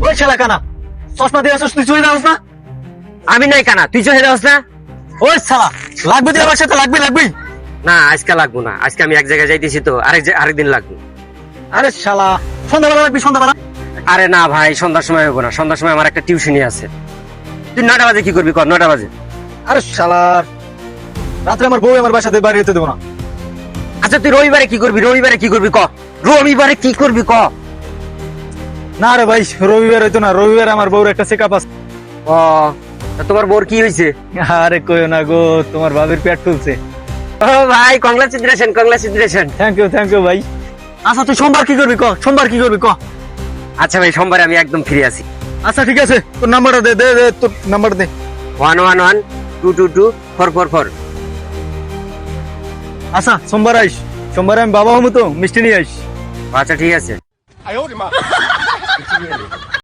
ওই শালা কানা, চশমা দিয়ে আসছিস, তুই চলে যাস না? আমি নাই কানা, তুই চলে যাস না? ওই শালা, লাগবে তুই আমার সাথে, লাগবে লাগবে। না আজকে লাগবো না, আজকে আমি এক জায়গায় যাইতেছি তো, আরেকদিন লাগবো। আরে শালা, সন্ধ্যাবেলা লাগবি, সন্ধ্যাবেলা। আরে না ভাই, সন্ধ্যার সময় হবো না, সন্ধ্যার সময় আমার একটা টিউশনই আছে। তুই 9টা বাজে কি করবি কর, 9টা বাজে। আরে শালা, রাত্রে আমার বউ আমার বাসাতে বাইরে যেতে দেবো না। আচ্ছা তুই রবিবারে কি করবি, রবিবারে কি করবি ক, রবিবারে কি করবি ক। না রে ভাই, রবিবার হইতো না, রবিবার আমার বউর একটা চেক আপ আছে। ও তা তোমার বোর কি হয়েছে? আরে কইও না গো, তোমার ভাবির পেট তুলছে। ও ভাই, কংগ্রাচুলেশন কংগ্রাচুলেশন। থ্যাংক ইউ ভাই। আচ্ছা তুই সোমবার কি করবি ক, সোমবার কি করবি ক। আচ্ছা ভাই, সোমবারে আমি একদম ফ্রি আছি। আচ্ছা ঠিক আছে, তোর নাম্বারটা দে দে দে, তোর নাম্বারটা দে। 111-222-444। আচ্ছা সোমবার আইস, সোমবারে আমি বাবা হমু তো, মিষ্টি নিয়ে আইস। আচ্ছা ঠিক আছে।